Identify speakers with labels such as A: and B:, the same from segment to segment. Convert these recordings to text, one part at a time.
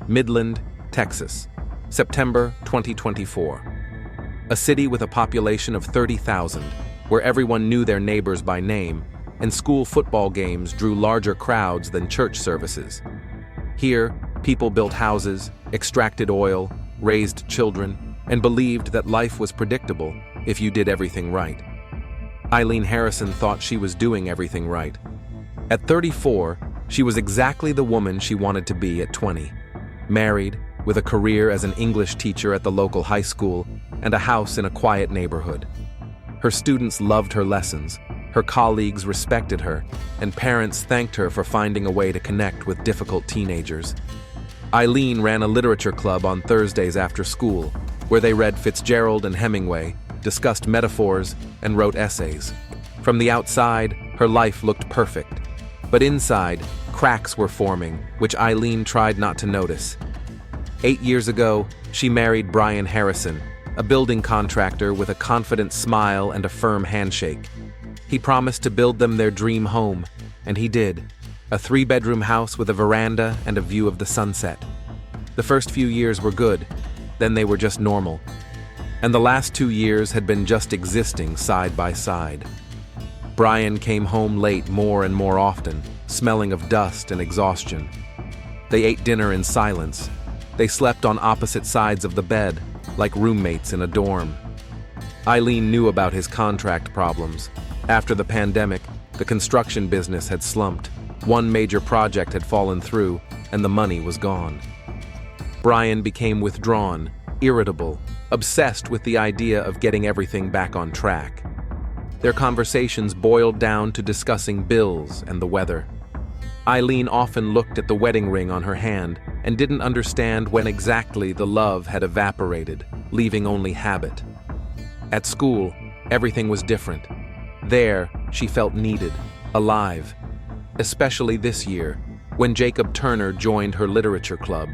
A: Midland, Texas, September 2024. A city with a population of 30,000, where everyone knew their neighbors by name, and school football games drew larger crowds than church services. Here, people built houses, extracted oil, raised children, and believed that life was predictable if you did everything right. Eileen Harrison thought she was doing everything right. At 34, she was exactly the woman she wanted to be at 20. Married, with a career as an English teacher at the local high school, and a house in a quiet neighborhood. Her students loved her lessons, her colleagues respected her, and parents thanked her for finding a way to connect with difficult teenagers. Eileen ran a literature club on Thursdays after school, where they read Fitzgerald and Hemingway, discussed metaphors, and wrote essays. From the outside, her life looked perfect. But inside, cracks were forming, which Eileen tried not to notice. 8 years ago, she married Brian Harrison, a building contractor with a confident smile and a firm handshake. He promised to build them their dream home, and he did. A 3-bedroom house with a veranda and a view of the sunset. The first few years were good, then they were just normal. And the last 2 years had been just existing side by side. Brian came home late more and more often, smelling of dust and exhaustion. They ate dinner in silence. They slept on opposite sides of the bed, like roommates in a dorm. Eileen knew about his contract problems. After the pandemic, the construction business had slumped. One major project had fallen through, and the money was gone. Brian became withdrawn, irritable, obsessed with the idea of getting everything back on track. Their conversations boiled down to discussing bills and the weather. Eileen often looked at the wedding ring on her hand and didn't understand when exactly the love had evaporated, leaving only habit. At school, everything was different. There, she felt needed, alive. Especially this year, when Jacob Turner joined her literature club.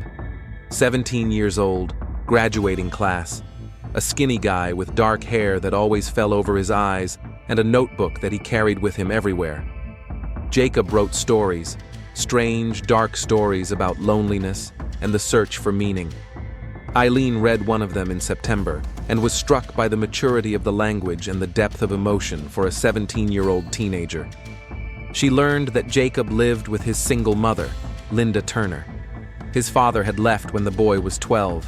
A: 17 years old, graduating class, a skinny guy with dark hair that always fell over his eyes and a notebook that he carried with him everywhere. Jacob wrote stories, strange, dark stories about loneliness and the search for meaning. Eileen read one of them in September and was struck by the maturity of the language and the depth of emotion for a 17-year-old teenager. She learned that Jacob lived with his single mother, Linda Turner. His father had left when the boy was 12.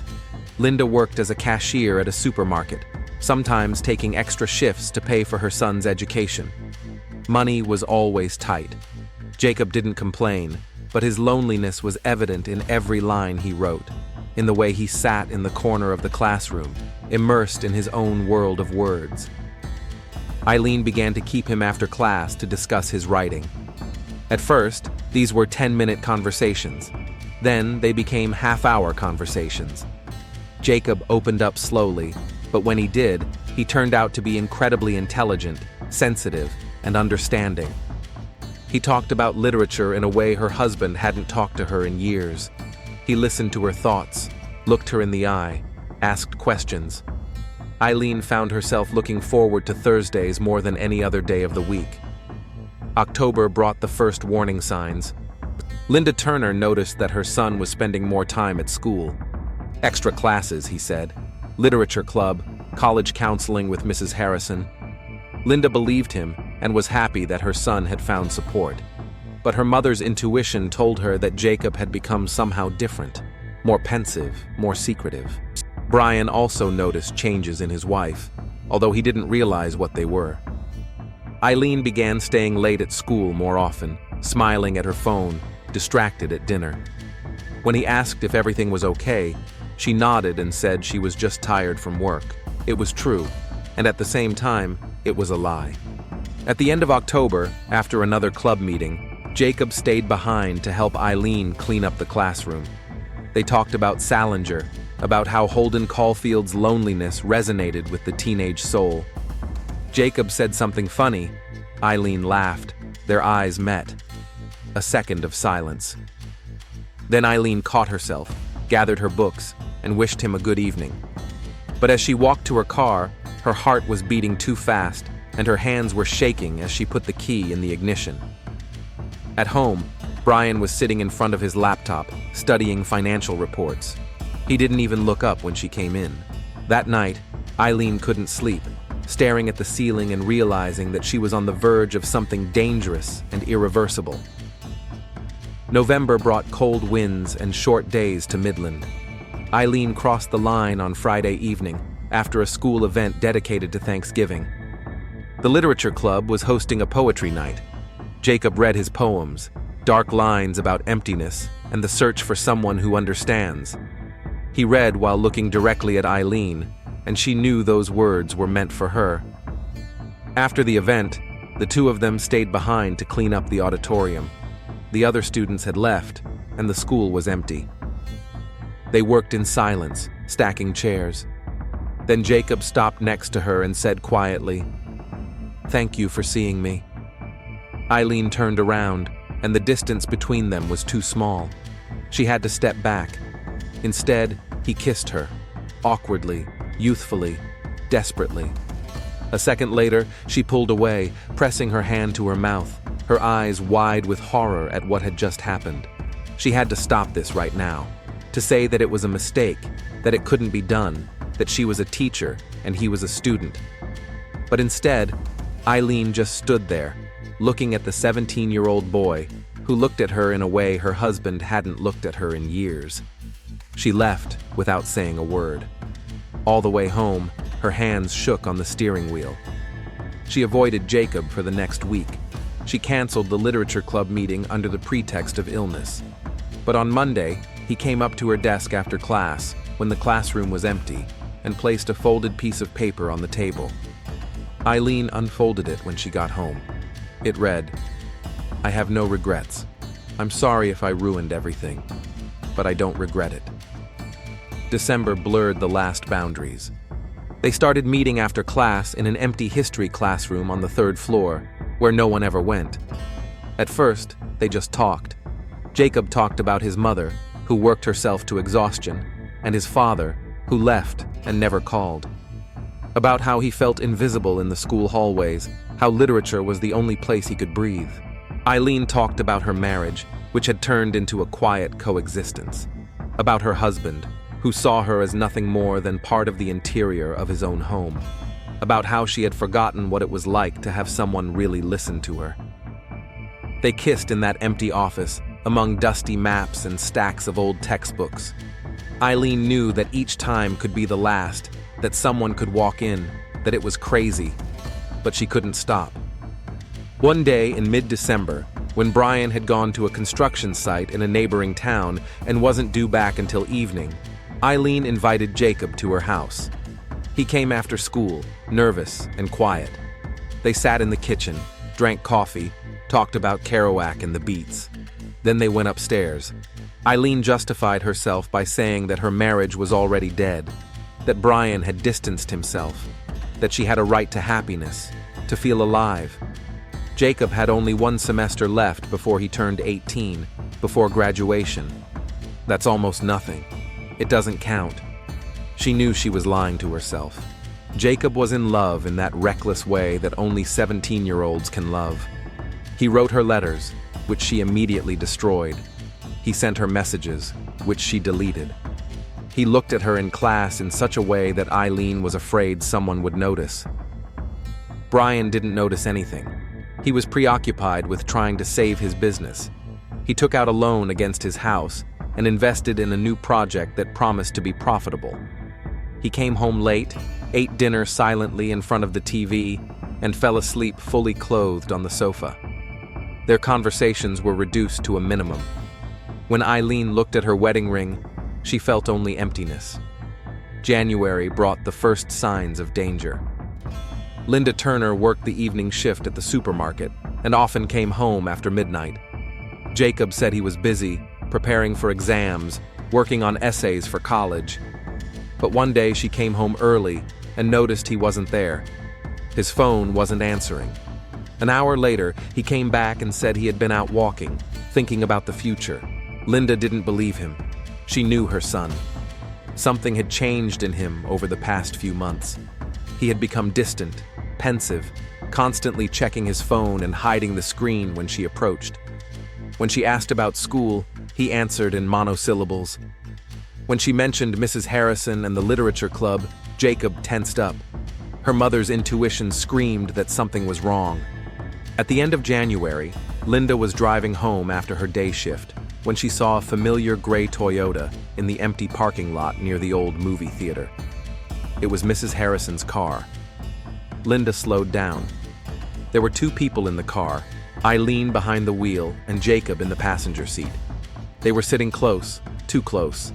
A: Linda worked as a cashier at a supermarket, sometimes taking extra shifts to pay for her son's education. Money was always tight. Jacob didn't complain, but his loneliness was evident in every line he wrote, in the way he sat in the corner of the classroom, immersed in his own world of words. Eileen began to keep him after class to discuss his writing. At first, these were 10-minute conversations. Then they became half-hour conversations. Jacob opened up slowly, but when he did, he turned out to be incredibly intelligent, sensitive, and understanding. He talked about literature in a way her husband hadn't talked to her in years. He listened to her thoughts, looked her in the eye, asked questions. Eileen found herself looking forward to Thursdays more than any other day of the week. October brought the first warning signs. Linda Turner noticed that her son was spending more time at school. Extra classes, he said. Literature club, college counseling with Mrs. Harrison. Linda believed him and was happy that her son had found support. But her mother's intuition told her that Jacob had become somehow different, more pensive, more secretive. Brian also noticed changes in his wife, although he didn't realize what they were. Eileen began staying late at school more often, smiling at her phone, distracted at dinner. When he asked if everything was okay, she nodded and said she was just tired from work. It was true, and at the same time, it was a lie. At the end of October, after another club meeting, Jacob stayed behind to help Eileen clean up the classroom. They talked about Salinger, about how Holden Caulfield's loneliness resonated with the teenage soul. Jacob said something funny. Eileen laughed. Their eyes met. A second of silence. Then Eileen caught herself, gathered her books, and wished him a good evening. But as she walked to her car, her heart was beating too fast, and her hands were shaking as she put the key in the ignition. At home, Brian was sitting in front of his laptop, studying financial reports. He didn't even look up when she came in. That night, Eileen couldn't sleep, staring at the ceiling and realizing that she was on the verge of something dangerous and irreversible. November brought cold winds and short days to Midland. Eileen crossed the line on Friday evening after a school event dedicated to Thanksgiving. The Literature Club was hosting a poetry night. Jacob read his poems, dark lines about emptiness and the search for someone who understands. He read while looking directly at Eileen, and she knew those words were meant for her. After the event, the two of them stayed behind to clean up the auditorium. The other students had left, and the school was empty. They worked in silence, stacking chairs. Then Jacob stopped next to her and said quietly, "Thank you for seeing me." Eileen turned around, and the distance between them was too small. She had to step back. Instead, he kissed her, awkwardly, youthfully, desperately. A second later, she pulled away, pressing her hand to her mouth, her eyes wide with horror at what had just happened. She had to stop this right now, to say that it was a mistake, that it couldn't be done, that she was a teacher and he was a student. But instead, Eileen just stood there, looking at the 17-year-old boy, who looked at her in a way her husband hadn't looked at her in years. She left without saying a word. All the way home, her hands shook on the steering wheel. She avoided Jacob for the next week. She canceled the Literature Club meeting under the pretext of illness. But on Monday, he came up to her desk after class, when the classroom was empty, and placed a folded piece of paper on the table. Eileen unfolded it when she got home. It read, "I have no regrets. I'm sorry if I ruined everything, but I don't regret it." December blurred the last boundaries. They started meeting after class in an empty history classroom on the 3rd floor, where no one ever went. At first, they just talked. Jacob talked about his mother, who worked herself to exhaustion, and his father, who left and never called. About how he felt invisible in the school hallways, how literature was the only place he could breathe. Eileen talked about her marriage, which had turned into a quiet coexistence. About her husband, who saw her as nothing more than part of the interior of his own home. About how she had forgotten what it was like to have someone really listen to her. They kissed in that empty office, among dusty maps and stacks of old textbooks. Eileen knew that each time could be the last, that someone could walk in, that it was crazy, but she couldn't stop. One day in mid-December, when Brian had gone to a construction site in a neighboring town and wasn't due back until evening, Eileen invited Jacob to her house. He came after school, nervous and quiet. They sat in the kitchen, drank coffee, talked about Kerouac and the Beats. Then they went upstairs. Eileen justified herself by saying that her marriage was already dead, that Brian had distanced himself, that she had a right to happiness, to feel alive. Jacob had only 1 semester left before he turned 18, before graduation. That's almost nothing. It doesn't count. She knew she was lying to herself. Jacob was in love in that reckless way that only 17-year-olds can love. He wrote her letters, which she immediately destroyed. He sent her messages, which she deleted. He looked at her in class in such a way that Eileen was afraid someone would notice. Brian didn't notice anything. He was preoccupied with trying to save his business. He took out a loan against his house and invested in a new project that promised to be profitable. He came home late, ate dinner silently in front of the TV, and fell asleep fully clothed on the sofa. Their conversations were reduced to a minimum. When Eileen looked at her wedding ring, she felt only emptiness. January brought the first signs of danger. Linda Turner worked the evening shift at the supermarket and often came home after midnight. Jacob said he was busy, preparing for exams, working on essays for college. But one day she came home early and noticed he wasn't there. His phone wasn't answering. An hour later, he came back and said he had been out walking, thinking about the future. Linda didn't believe him. She knew her son. Something had changed in him over the past few months. He had become distant, pensive, constantly checking his phone and hiding the screen when she approached. When she asked about school, he answered in monosyllables. When she mentioned Mrs. Harrison and the literature club, Jacob tensed up. Her mother's intuition screamed that something was wrong. At the end of January, Linda was driving home after her day shift when she saw a familiar gray Toyota in the empty parking lot near the old movie theater. It was Mrs. Harrison's car. Linda slowed down. There were two people in the car, Eileen behind the wheel and Jacob in the passenger seat. They were sitting close, too close.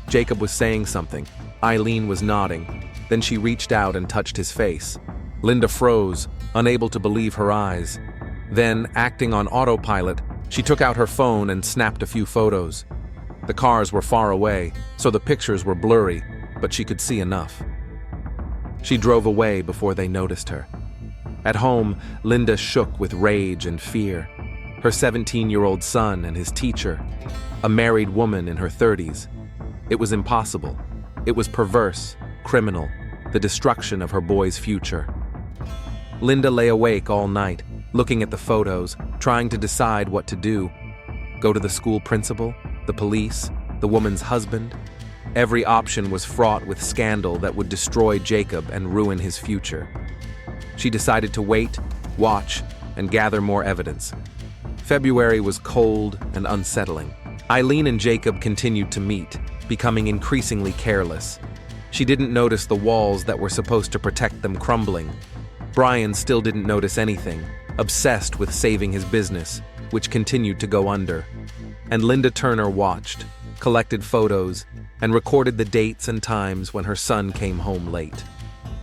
A: Jacob was saying something. Eileen was nodding. Then she reached out and touched his face. Linda froze, unable to believe her eyes. Then, acting on autopilot, she took out her phone and snapped a few photos. The cars were far away, so the pictures were blurry, but she could see enough. She drove away before they noticed her. At home, Linda shook with rage and fear. Her 17-year-old son and his teacher, a married woman in her 30s. It was impossible. It was perverse, criminal, the destruction of her boy's future. Linda lay awake all night, looking at the photos, trying to decide what to do. Go to the school principal, the police, the woman's husband? Every option was fraught with scandal that would destroy Jacob and ruin his future. She decided to wait, watch, and gather more evidence. February was cold and unsettling. Eileen and Jacob continued to meet, becoming increasingly careless. She didn't notice the walls that were supposed to protect them crumbling. Brian still didn't notice anything, obsessed with saving his business, which continued to go under. And Linda Turner watched, collected photos, and recorded the dates and times when her son came home late.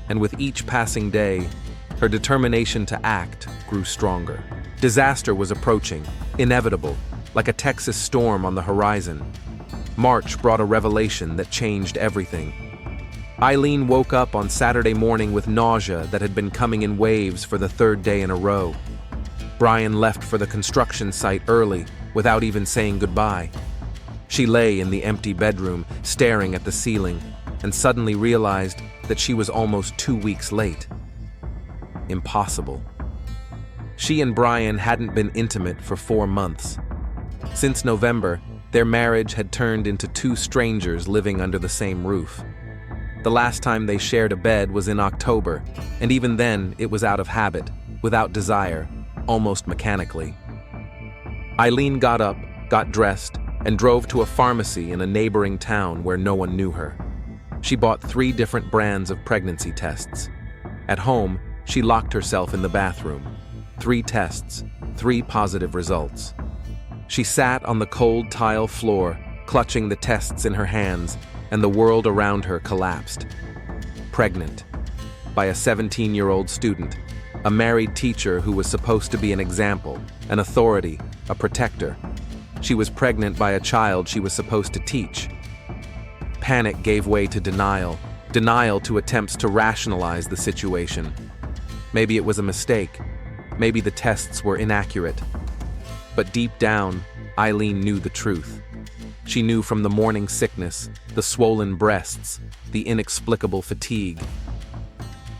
A: And with each passing day, her determination to act grew stronger. Disaster was approaching, inevitable, like a Texas storm on the horizon. March brought a revelation that changed everything. Eileen woke up on Saturday morning with nausea that had been coming in waves for the third day in a row. Brian left for the construction site early, without even saying goodbye. She lay in the empty bedroom, staring at the ceiling, and suddenly realized that she was almost 2 weeks late. Impossible. She and Brian hadn't been intimate for 4 months. Since November, their marriage had turned into two strangers living under the same roof. The last time they shared a bed was in October, and even then it was out of habit, without desire, almost mechanically. Eileen got up, got dressed, and drove to a pharmacy in a neighboring town where no one knew her. She bought 3 different brands of pregnancy tests. At home, she locked herself in the bathroom. 3 tests, 3 positive results. She sat on the cold tile floor, clutching the tests in her hands, and the world around her collapsed. Pregnant. By a 17-year-old student, a married teacher who was supposed to be an example, an authority, a protector. She was pregnant by a child she was supposed to teach. Panic gave way to denial to attempts to rationalize the situation. Maybe it was a mistake. Maybe the tests were inaccurate. But deep down, Eileen knew the truth. She knew from the morning sickness, the swollen breasts, the inexplicable fatigue.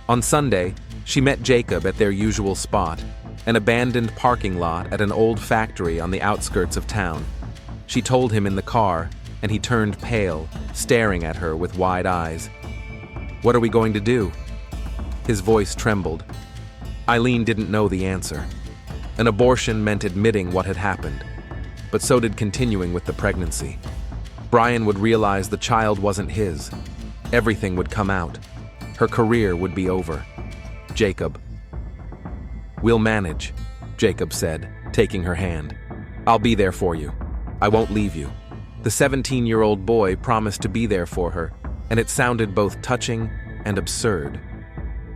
A: On Sunday, she met Jacob at their usual spot, an abandoned parking lot at an old factory on the outskirts of town. She told him in the car, and he turned pale, staring at her with wide eyes. "What are we going to do?" His voice trembled. Eileen didn't know the answer. An abortion meant admitting what had happened, but so did continuing with the pregnancy. Brian would realize the child wasn't his. Everything would come out. Her career would be over. Jacob. "We'll manage," Jacob said, taking her hand. "I'll be there for you. I won't leave you." The 17-year-old boy promised to be there for her, and it sounded both touching and absurd.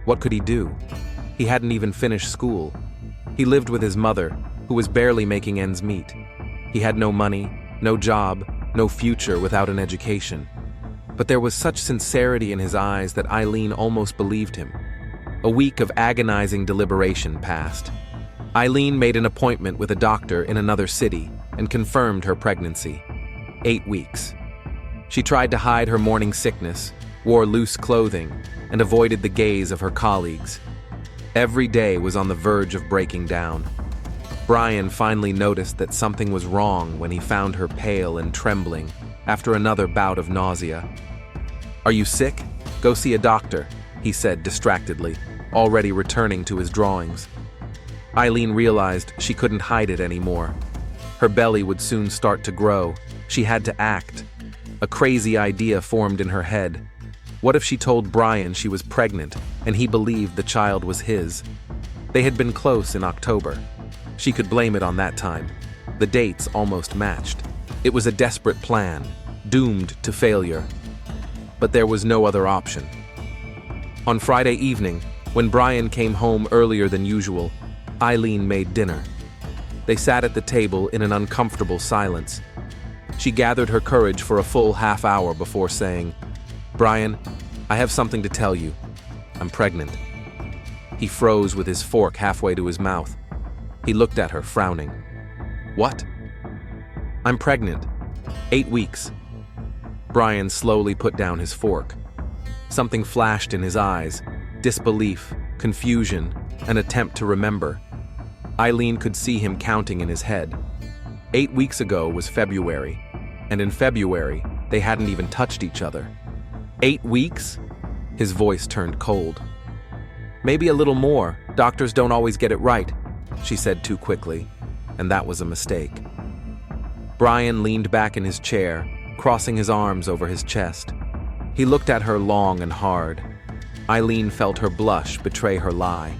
A: What could he do? He hadn't even finished school. He lived with his mother, who was barely making ends meet. He had no money, no job, no future without an education. But there was such sincerity in his eyes that Eileen almost believed him. A week of agonizing deliberation passed. Eileen made an appointment with a doctor in another city and confirmed her pregnancy. 8 weeks. She tried to hide her morning sickness, wore loose clothing, and avoided the gaze of her colleagues. Every day was on the verge of breaking down. Brian finally noticed that something was wrong when he found her pale and trembling after another bout of nausea. "Are you sick? Go see a doctor," he said distractedly, already returning to his drawings. Eileen realized she couldn't hide it anymore. Her belly would soon start to grow. She had to act. A crazy idea formed in her head. What if she told Brian she was pregnant and he believed the child was his? They had been close in October. She could blame it on that time. The dates almost matched. It was a desperate plan, doomed to failure. But there was no other option. On Friday evening, when Brian came home earlier than usual, Eileen made dinner. They sat at the table in an uncomfortable silence. She gathered her courage for a full half hour before saying, "Brian, I have something to tell you. I'm pregnant." He froze with his fork halfway to his mouth. He looked at her, frowning. "What?" "I'm pregnant. 8 weeks." Brian slowly put down his fork. Something flashed in his eyes: disbelief, confusion, an attempt to remember. Eileen could see him counting in his head. 8 weeks ago was February, and in February, they hadn't even touched each other. 8 weeks? His voice turned cold. "Maybe a little more. Doctors don't always get it right," she said too quickly, and that was a mistake. Brian leaned back in his chair, crossing his arms over his chest. He looked at her long and hard. Eileen felt her blush betray her lie.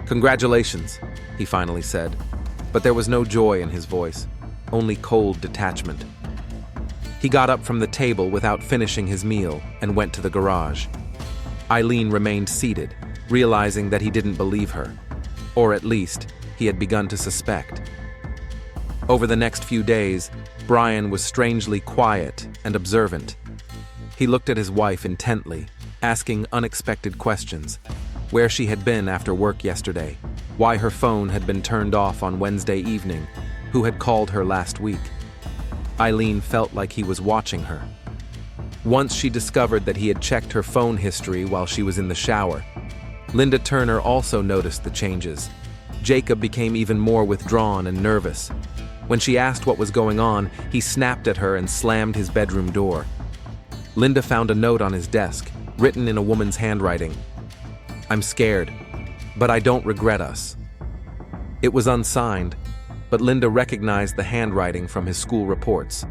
A: "Congratulations," he finally said, but there was no joy in his voice, only cold detachment. He got up from the table without finishing his meal and went to the garage. Eileen remained seated, realizing that he didn't believe her, or at least, he had begun to suspect. Over the next few days, Brian was strangely quiet and observant. He looked at his wife intently, asking unexpected questions: where she had been after work yesterday, why her phone had been turned off on Wednesday evening, who had called her last week. Eileen felt like he was watching her. Once she discovered that he had checked her phone history while she was in the shower. Linda Turner also noticed the changes. Jacob became even more withdrawn and nervous. When she asked what was going on, he snapped at her and slammed his bedroom door. Linda found a note on his desk, written in a woman's handwriting. "I'm scared, but I don't regret us." It was unsigned, but Linda recognized the handwriting from his school reports.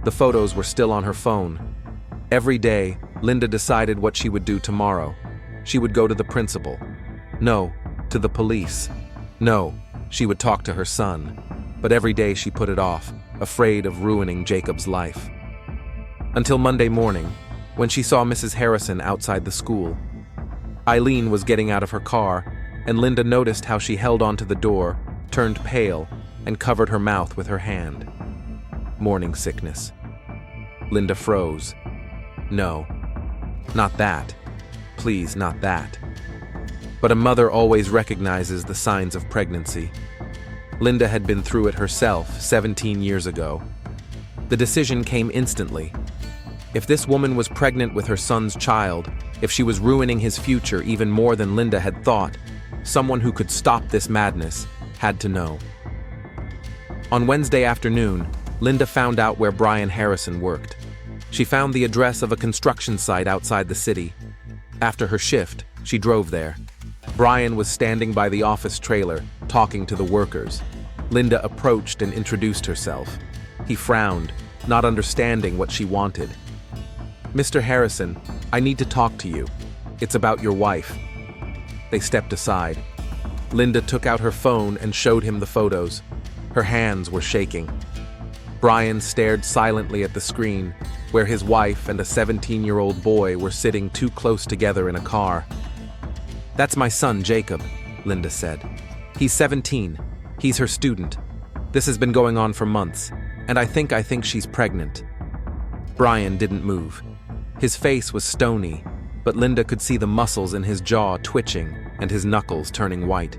A: The photos were still on her phone. Every day, Linda decided what she would do tomorrow. She would go to the principal. No, to the police. No, she would talk to her son. But every day she put it off, afraid of ruining Jacob's life. Until Monday morning, when she saw Mrs. Harrison outside the school. Eileen was getting out of her car, and Linda noticed how she held onto the door, turned pale, and covered her mouth with her hand. Morning sickness. Linda froze. No, not that. Please, not that. But a mother always recognizes the signs of pregnancy. Linda had been through it herself 17 years ago. The decision came instantly. If this woman was pregnant with her son's child, if she was ruining his future even more than Linda had thought, someone who could stop this madness had to know. On Wednesday afternoon, Linda found out where Brian Harrison worked. She found the address of a construction site outside the city. After her shift, she drove there. Brian was standing by the office trailer, talking to the workers. Linda approached and introduced herself. He frowned, not understanding what she wanted. "Mr. Harrison, I need to talk to you. It's about your wife." They stepped aside. Linda took out her phone and showed him the photos. Her hands were shaking. Brian stared silently at the screen, where his wife and a 17-year-old boy were sitting too close together in a car. "That's my son, Jacob," Linda said. "He's 17. He's her student. This has been going on for months, and I think she's pregnant." Brian didn't move. His face was stony, but Linda could see the muscles in his jaw twitching and his knuckles turning white.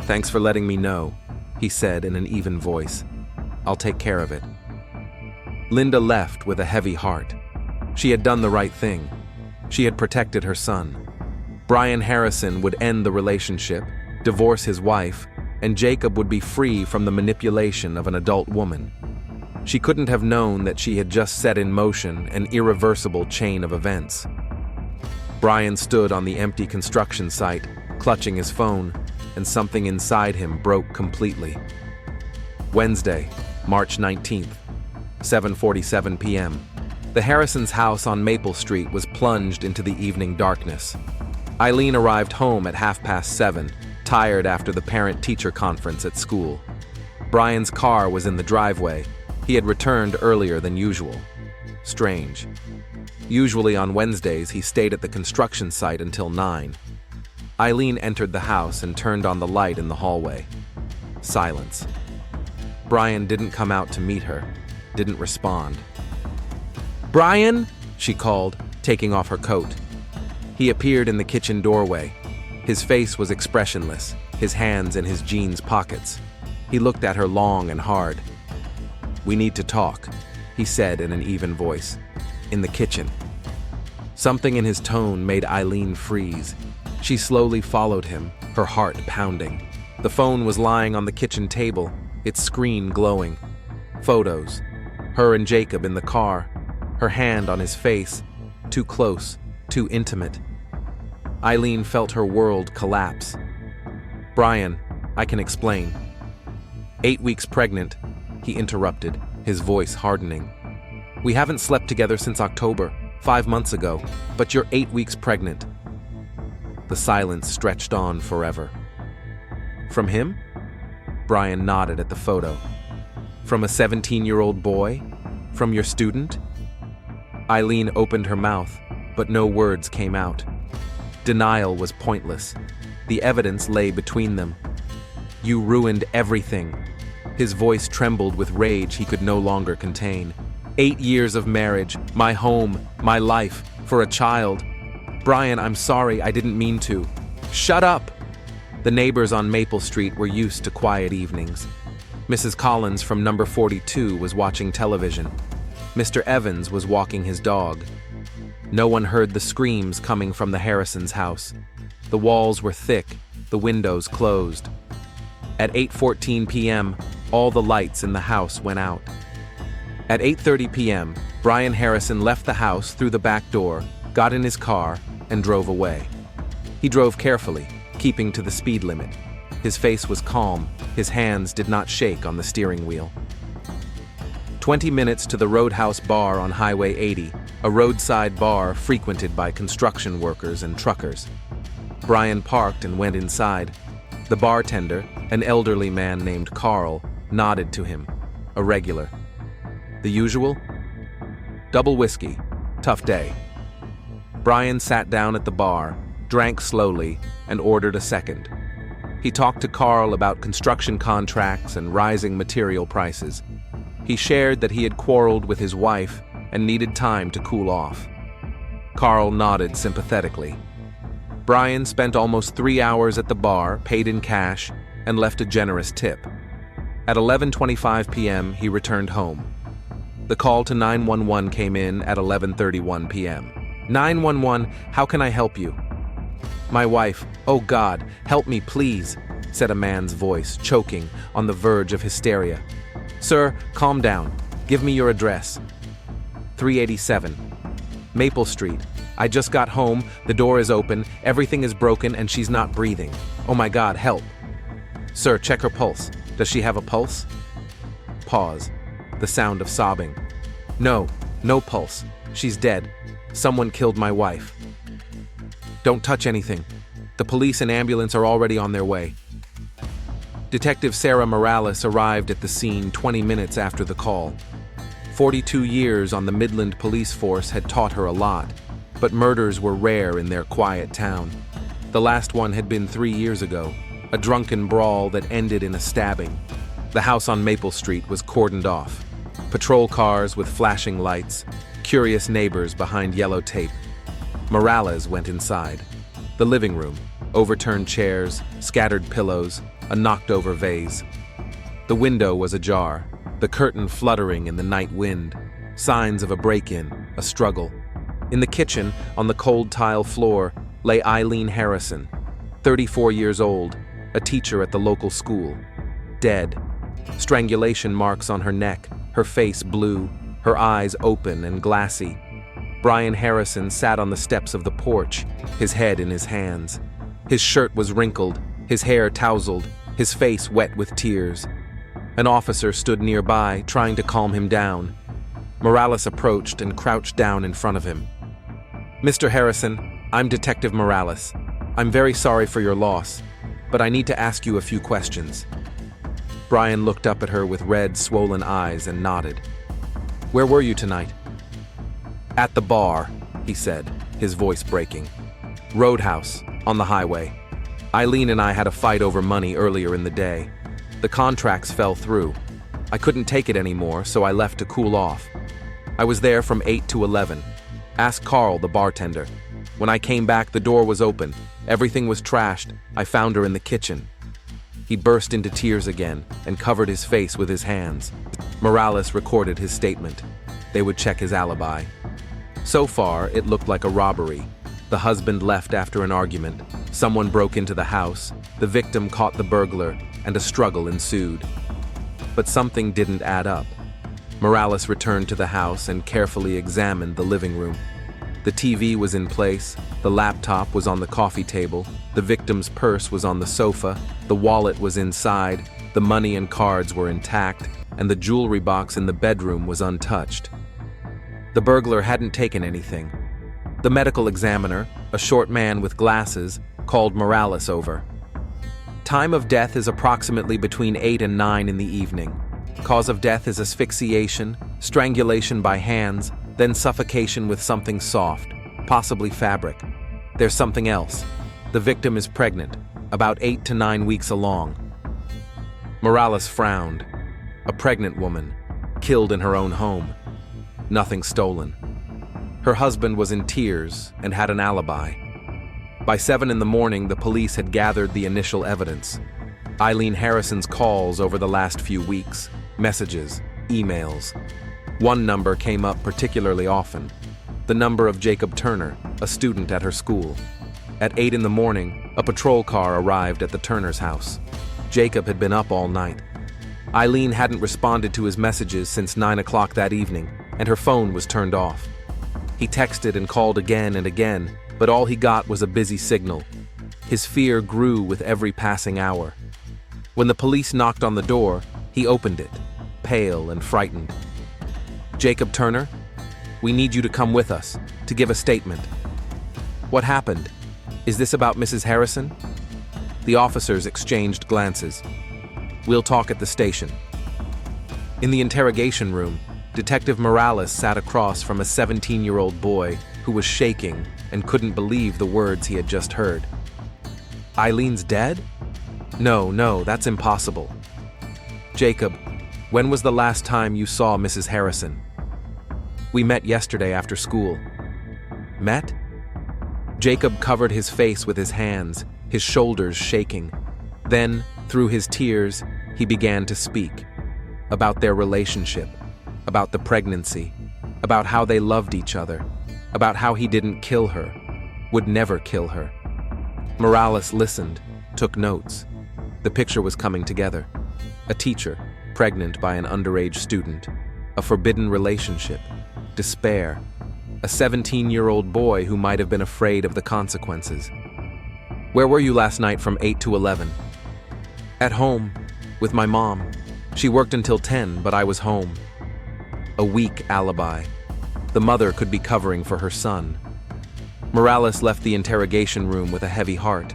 A: "Thanks for letting me know," he said in an even voice. "I'll take care of it." Linda left with a heavy heart. She had done the right thing. She had protected her son. Brian Harrison would end the relationship, divorce his wife, and Jacob would be free from the manipulation of an adult woman. She couldn't have known that she had just set in motion an irreversible chain of events. Brian stood on the empty construction site, clutching his phone, and something inside him broke completely. Wednesday, March 19th, 7:47 p.m. The Harrisons' house on Maple Street was plunged into the evening darkness. Eileen arrived home at 7:30, tired after the parent-teacher conference at school. Brian's car was in the driveway. He had returned earlier than usual. Strange. Usually on Wednesdays, he stayed at the construction site until 9. Eileen entered the house and turned on the light in the hallway. Silence. Brian didn't come out to meet her, didn't respond. "Brian?" she called, taking off her coat. He appeared in the kitchen doorway. His face was expressionless, his hands in his jeans pockets. He looked at her long and hard. "We need to talk," he said in an even voice. "In the kitchen." Something in his tone made Eileen freeze. She slowly followed him, her heart pounding. The phone was lying on the kitchen table, its screen glowing. Photos. Her and Jacob in the car, her hand on his face, too close, too intimate. Eileen felt her world collapse. "Brian, I can explain." 8 weeks pregnant, he interrupted, his voice hardening. "We haven't slept together since October, 5 months ago, but you're 8 weeks pregnant." The silence stretched on forever. "From him?" Brian nodded at the photo. "From a 17-year-old boy? From your student?" Eileen opened her mouth, but no words came out. Denial was pointless. The evidence lay between them. "You ruined everything." His voice trembled with rage he could no longer contain. 8 years of marriage, my home, my life, for a child. "Brian, I'm sorry, I didn't mean to." "Shut up!" The neighbors on Maple Street were used to quiet evenings. Mrs. Collins from number 42 was watching television. Mr. Evans was walking his dog. No one heard the screams coming from the Harrisons' house. The walls were thick, the windows closed. At 8:14 p.m., all the lights in the house went out. At 8:30 p.m., Brian Harrison left the house through the back door, got in his car, and drove away. He drove carefully, keeping to the speed limit. His face was calm, his hands did not shake on the steering wheel. 20 minutes to the Roadhouse Bar on Highway 80, a roadside bar frequented by construction workers and truckers. Brian parked and went inside. The bartender, an elderly man named Carl, nodded to him, a regular. "The usual?" "Double whiskey. Tough day." Brian sat down at the bar, drank slowly, and ordered a second. He talked to Carl about construction contracts and rising material prices. He shared that he had quarreled with his wife and needed time to cool off. Carl nodded sympathetically. Brian spent almost 3 hours at the bar, paid in cash, and left a generous tip. At 11:25 p.m., he returned home. The call to 911 came in at 11:31 p.m. 911, how can I help you? "My wife, oh God, help me please," said a man's voice, choking, on the verge of hysteria. "Sir, calm down. Give me your address." 387. Maple Street. "I just got home, the door is open, everything is broken, and she's not breathing. Oh my God, help." "Sir, check her pulse. Does she have a pulse?" Pause. The sound of sobbing. "No, no pulse. She's dead. Someone killed my wife." "Don't touch anything. The police and ambulance are already on their way." Detective Sarah Morales arrived at the scene 20 minutes after the call. 42 years on the Midland police force had taught her a lot, but murders were rare in their quiet town. The last one had been 3 years ago, a drunken brawl that ended in a stabbing. The house on Maple Street was cordoned off. Patrol cars with flashing lights, curious neighbors behind yellow tape. Morales went inside. The living room, overturned chairs, scattered pillows, a knocked-over vase. The window was ajar, the curtain fluttering in the night wind. Signs of a break-in, a struggle. In the kitchen, on the cold tile floor, lay Eileen Harrison, 34 years old, a teacher at the local school. Dead. Strangulation marks on her neck, her face blue, her eyes open and glassy. Brian Harrison sat on the steps of the porch, his head in his hands. His shirt was wrinkled, his hair tousled, his face wet with tears. An officer stood nearby, trying to calm him down. Morales approached and crouched down in front of him. "Mr. Harrison, I'm Detective Morales. I'm very sorry for your loss, but I need to ask you a few questions." Brian looked up at her with red, swollen eyes and nodded. "Where were you tonight?" "At the bar," he said, his voice breaking. "Roadhouse, on the highway. Eileen and I had a fight over money earlier in the day. The contracts fell through. I couldn't take it anymore, so I left to cool off. I was there from 8 to 11. Ask Carl, the bartender. When I came back, the door was open. Everything was trashed. I found her in the kitchen." He burst into tears again and covered his face with his hands. Morales recorded his statement. They would check his alibi. So far, it looked like a robbery. The husband left after an argument. Someone broke into the house. The victim caught the burglar, and a struggle ensued. But something didn't add up. Morales returned to the house and carefully examined the living room. The TV was in place, the laptop was on the coffee table, the victim's purse was on the sofa, the wallet was inside, the money and cards were intact, and the jewelry box in the bedroom was untouched. The burglar hadn't taken anything. The medical examiner, a short man with glasses, called Morales over. "Time of death is approximately between 8 and 9 in the evening. Cause of death is asphyxiation, strangulation by hands, then suffocation with something soft, possibly fabric. There's something else. The victim is pregnant, about 8 to 9 weeks along." Morales frowned. A pregnant woman, killed in her own home. Nothing stolen. Her husband was in tears and had an alibi. By 7 in the morning, the police had gathered the initial evidence. Eileen Harrison's calls over the last few weeks, messages, emails. One number came up particularly often, the number of Jacob Turner, a student at her school. At 8 in the morning, a patrol car arrived at the Turner's house. Jacob had been up all night. Eileen hadn't responded to his messages since 9 o'clock that evening, and her phone was turned off. He texted and called again and again, but all he got was a busy signal. His fear grew with every passing hour. When the police knocked on the door, he opened it, pale and frightened. "Jacob Turner, we need you to come with us, to give a statement." "What happened? Is this about Mrs. Harrison?" The officers exchanged glances. "We'll talk at the station." In the interrogation room, Detective Morales sat across from a 17-year-old boy who was shaking and couldn't believe the words he had just heard. "Eileen's dead? No, that's impossible." "Jacob, when was the last time you saw Mrs. Harrison?" "We met yesterday after school." "Met?" Jacob covered his face with his hands, his shoulders shaking. Then, through his tears, he began to speak. About their relationship, about the pregnancy, about how they loved each other, about how he didn't kill her, would never kill her. Morales listened, took notes. The picture was coming together. A teacher, pregnant by an underage student. A forbidden relationship. Despair. A 17-year-old boy who might have been afraid of the consequences. "Where were you last night from 8 to 11? "At home, with my mom. She worked until 10, but I was home." A weak alibi. The mother could be covering for her son. Morales left the interrogation room with a heavy heart.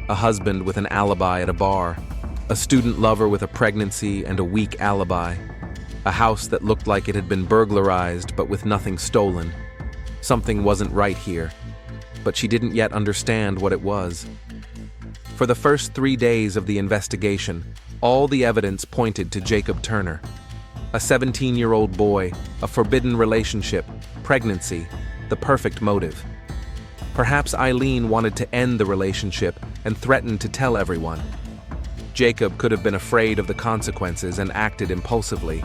A: A husband with an alibi at a bar. A student lover with a pregnancy and a weak alibi. A house that looked like it had been burglarized but with nothing stolen. Something wasn't right here, but she didn't yet understand what it was. For the first 3 days of the investigation, all the evidence pointed to Jacob Turner. A 17-year-old boy, a forbidden relationship, pregnancy, the perfect motive. Perhaps Eileen wanted to end the relationship and threatened to tell everyone. Jacob could have been afraid of the consequences and acted impulsively.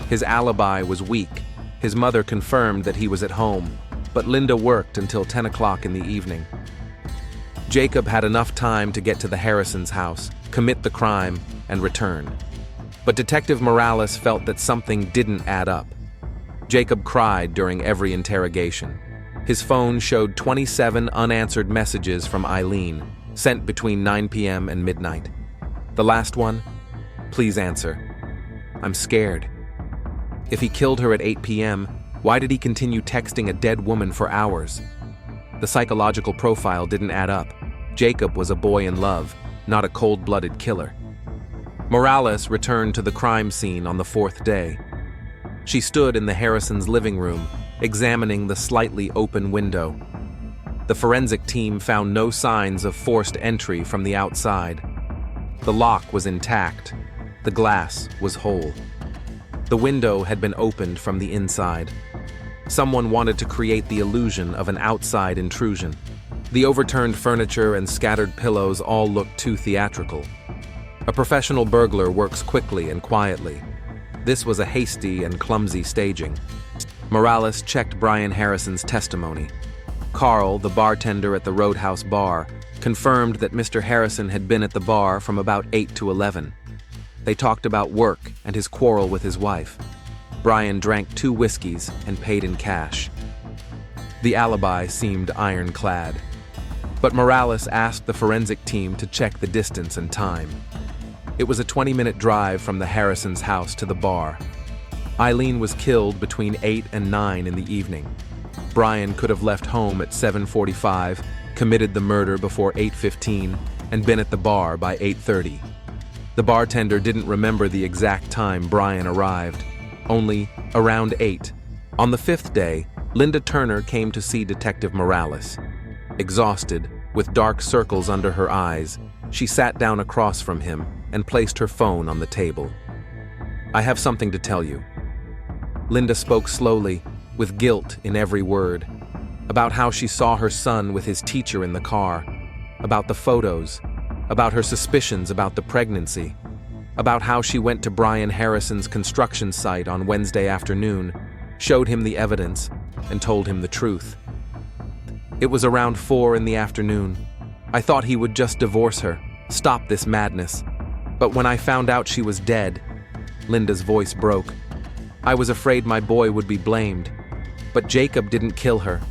A: His alibi was weak. His mother confirmed that he was at home, but Linda worked until 10 o'clock in the evening. Jacob had enough time to get to the Harrisons' house, commit the crime, and return. But Detective Morales felt that something didn't add up. Jacob cried during every interrogation. His phone showed 27 unanswered messages from Eileen, sent between 9 p.m. and midnight. The last one, "Please answer. I'm scared." If he killed her at 8 p.m., why did he continue texting a dead woman for hours? The psychological profile didn't add up. Jacob was a boy in love, not a cold-blooded killer. Morales returned to the crime scene on the fourth day. She stood in the Harrisons' living room, examining the slightly open window. The forensic team found no signs of forced entry from the outside. The lock was intact. The glass was whole. The window had been opened from the inside. Someone wanted to create the illusion of an outside intrusion. The overturned furniture and scattered pillows all looked too theatrical. A professional burglar works quickly and quietly. This was a hasty and clumsy staging. Morales checked Brian Harrison's testimony. Carl, the bartender at the Roadhouse bar, confirmed that Mr. Harrison had been at the bar from about 8 to 11. They talked about work and his quarrel with his wife. Brian drank 2 whiskeys and paid in cash. The alibi seemed ironclad. But Morales asked the forensic team to check the distance and time. It was a 20-minute drive from the Harrisons' house to the bar. Eileen was killed between 8 and 9 in the evening. Brian could have left home at 7:45, committed the murder before 8:15, and been at the bar by 8:30. The bartender didn't remember the exact time Brian arrived, only around 8. On the 5th day, Linda Turner came to see Detective Morales. Exhausted, with dark circles under her eyes, she sat down across from him and placed her phone on the table. "I have something to tell you." Linda spoke slowly, with guilt in every word, about how she saw her son with his teacher in the car, about the photos, about her suspicions about the pregnancy, about how she went to Brian Harrison's construction site on Wednesday afternoon, showed him the evidence, and told him the truth. "It was around 4 in the afternoon. I thought he would just divorce her, stop this madness. But when I found out she was dead," Linda's voice broke, "I was afraid my boy would be blamed. But Jacob didn't kill her.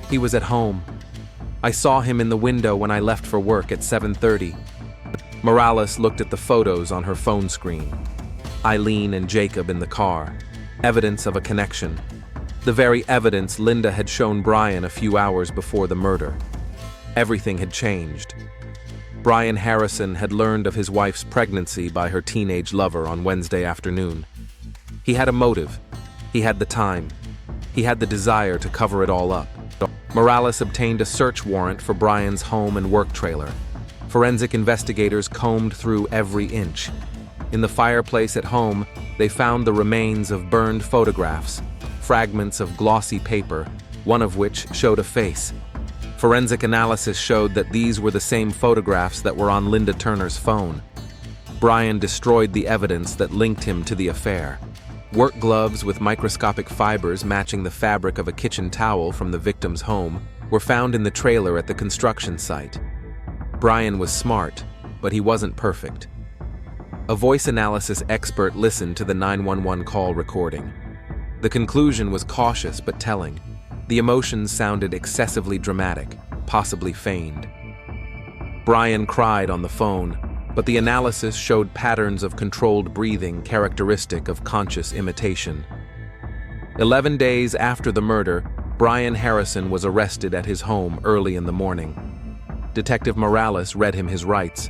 A: He was at home. I saw him in the window when I left for work at 7:30. Morales looked at the photos on her phone screen. Eileen and Jacob in the car. Evidence of a connection. The very evidence Linda had shown Brian a few hours before the murder. Everything had changed. Brian Harrison had learned of his wife's pregnancy by her teenage lover on Wednesday afternoon. He had a motive. He had the time. He had the desire to cover it all up. Morales obtained a search warrant for Brian's home and work trailer. Forensic investigators combed through every inch. In the fireplace at home, they found the remains of burned photographs, fragments of glossy paper, one of which showed a face. Forensic analysis showed that these were the same photographs that were on Linda Turner's phone. Brian destroyed the evidence that linked him to the affair. Work gloves with microscopic fibers matching the fabric of a kitchen towel from the victim's home were found in the trailer at the construction site. Brian was smart, but he wasn't perfect. A voice analysis expert listened to the 911 call recording. The conclusion was cautious but telling. The emotions sounded excessively dramatic, possibly feigned. Brian cried on the phone, but the analysis showed patterns of controlled breathing characteristic of conscious imitation. 11 days after the murder, Brian Harrison was arrested at his home early in the morning. Detective Morales read him his rights.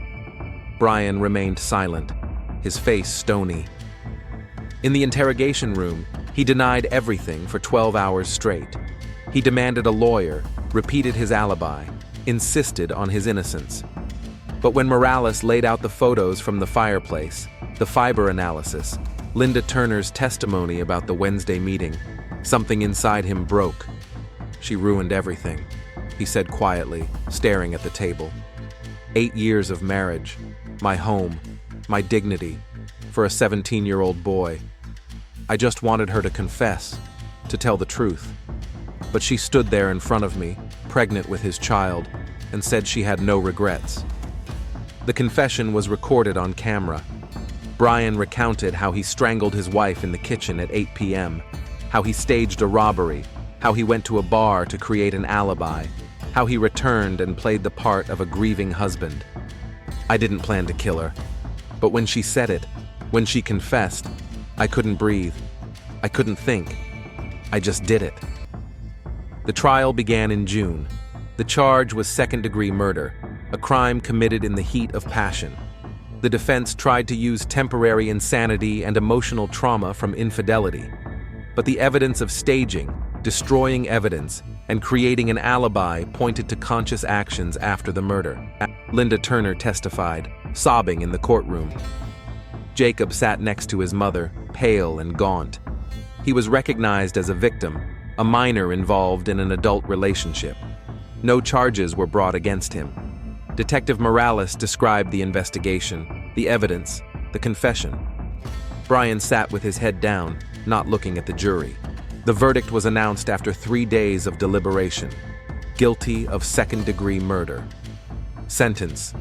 A: Brian remained silent, his face stony. In the interrogation room, he denied everything for 12 hours straight. He demanded a lawyer, repeated his alibi, insisted on his innocence. But when Morales laid out the photos from the fireplace, the fiber analysis, Linda Turner's testimony about the Wednesday meeting, something inside him broke. "She ruined everything," he said quietly, staring at the table. 8 years of marriage, my home, my dignity, for a 17-year-old boy. I just wanted her to confess, to tell the truth. But she stood there in front of me, pregnant with his child, and said she had no regrets. The confession was recorded on camera. Brian recounted how he strangled his wife in the kitchen at 8 p.m., how he staged a robbery, how he went to a bar to create an alibi, how he returned and played the part of a grieving husband. I didn't plan to kill her, but when she said it, when she confessed, I couldn't breathe. I couldn't think. I just did it. The trial began in June. The charge was second-degree murder, a crime committed in the heat of passion. The defense tried to use temporary insanity and emotional trauma from infidelity. But the evidence of staging, destroying evidence, and creating an alibi pointed to conscious actions after the murder. Linda Turner testified, sobbing in the courtroom. Jacob sat next to his mother, pale and gaunt. He was recognized as a victim, a minor involved in an adult relationship. No charges were brought against him. Detective Morales described the investigation, the evidence, the confession. Brian sat with his head down, not looking at the jury. The verdict was announced after 3 days of deliberation. Guilty of second-degree murder. Sentence: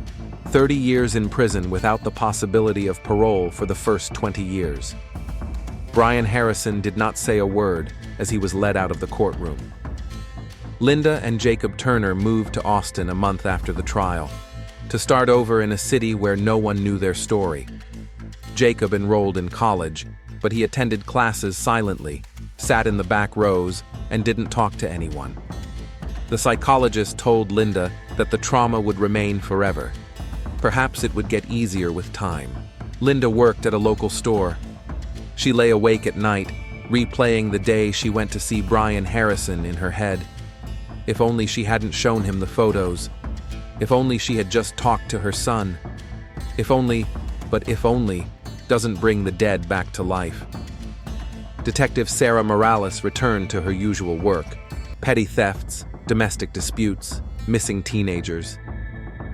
A: 30 years in prison without the possibility of parole for the first 20 years. Brian Harrison did not say a word as he was led out of the courtroom. Linda and Jacob Turner moved to Austin a month after the trial, to start over in a city where no one knew their story. Jacob enrolled in college, but he attended classes silently, sat in the back rows, and didn't talk to anyone. The psychologist told Linda that the trauma would remain forever. Perhaps it would get easier with time. Linda worked at a local store. She lay awake at night, replaying the day she went to see Brian Harrison in her head. If only she hadn't shown him the photos. If only she had just talked to her son. If only doesn't bring the dead back to life. Detective Sarah Morales returned to her usual work. Petty thefts, domestic disputes, missing teenagers.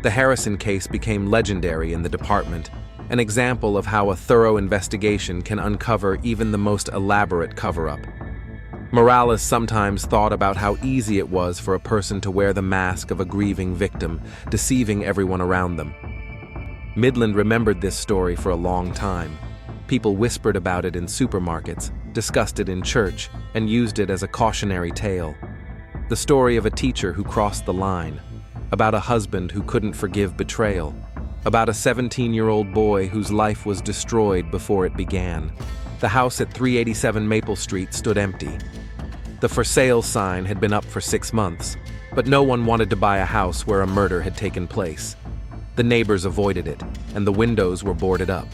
A: The Harrison case became legendary in the department, an example of how a thorough investigation can uncover even the most elaborate cover-up. Morales sometimes thought about how easy it was for a person to wear the mask of a grieving victim, deceiving everyone around them. Midland remembered this story for a long time. People whispered about it in supermarkets, discussed it in church, and used it as a cautionary tale. The story of a teacher who crossed the line, about a husband who couldn't forgive betrayal, about a 17-year-old boy whose life was destroyed before it began. The house at 387 Maple Street stood empty. The for sale sign had been up for 6 months, but no one wanted to buy a house where a murder had taken place. The neighbors avoided it, and the windows were boarded up.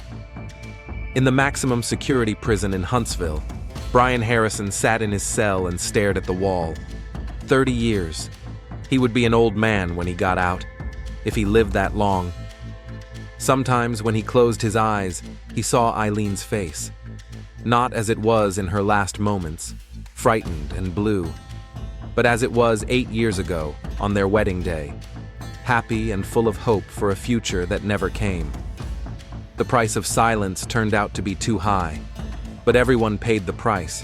A: In the maximum security prison in Huntsville, Brian Harrison sat in his cell and stared at the wall. 30 years. He would be an old man when he got out, if he lived that long. Sometimes when he closed his eyes, he saw Eileen's face. Not as it was in her last moments, frightened and blue, but as it was 8 years ago, on their wedding day, happy and full of hope for a future that never came. The price of silence turned out to be too high, but everyone paid the price.